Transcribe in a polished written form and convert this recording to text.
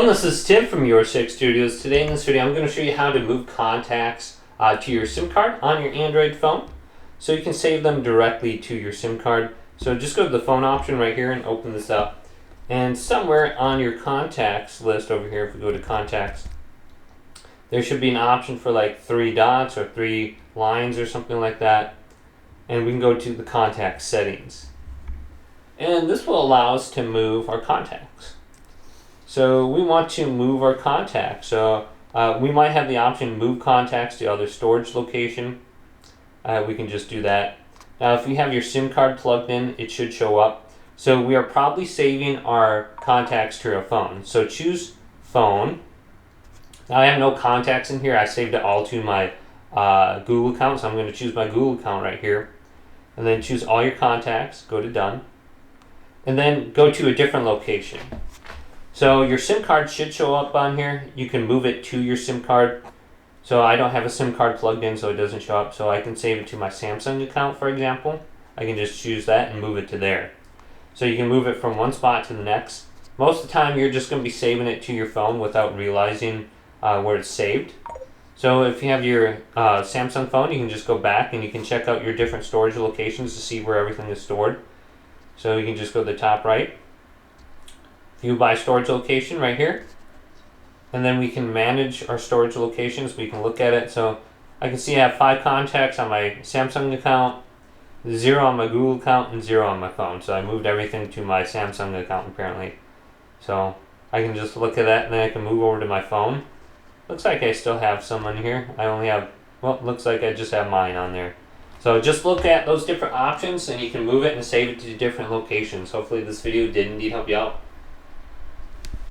this is Tim from Your Six Studios. Today in this video I'm going to show you how to move contacts to your SIM card on your Android phone so you can save them directly to your SIM card. So just go to the phone option right here and open this up. And somewhere on your contacts list over here, if we go to contacts, there should be an option for like 3 dots or 3 lines or something like that. And we can go to the contact settings. And this will allow us to move our contacts. So we want to move our contacts. So we might have the option move contacts to other storage location. We can just do that. Now if you have your SIM card plugged in, it should show up. So we are probably saving our contacts to our phone. So choose phone. Now I have no contacts in here. I saved it all to my Google account. So I'm going to choose my Google account right here. And then choose all your contacts. Go to done. And then go to a different location. So your SIM card should show up on here. You can move it to your SIM card. So I don't have a SIM card plugged in, so it doesn't show up. So I can save it to my Samsung account, for example. I can just choose that and move it to there. So you can move it from one spot to the next. Most of the time you're just going to be saving it to your phone without realizing where it's saved. So if you have your Samsung phone, you can just go back and you can check out your different storage locations to see where everything is stored. So you can just go to the top right. View by storage location right here, and then we can manage our storage locations. We can look at it. So I can see I have 5 contacts on my Samsung account, 0 on my Google account, and 0 on my phone. So I moved everything to my Samsung account apparently. So I can just look at that, and then I can move over to my phone. Looks like I still have some on here. I only have, well, looks like I just have mine on there. So just look at those different options and you can move it and save it to different locations. Hopefully this video did indeed help you out.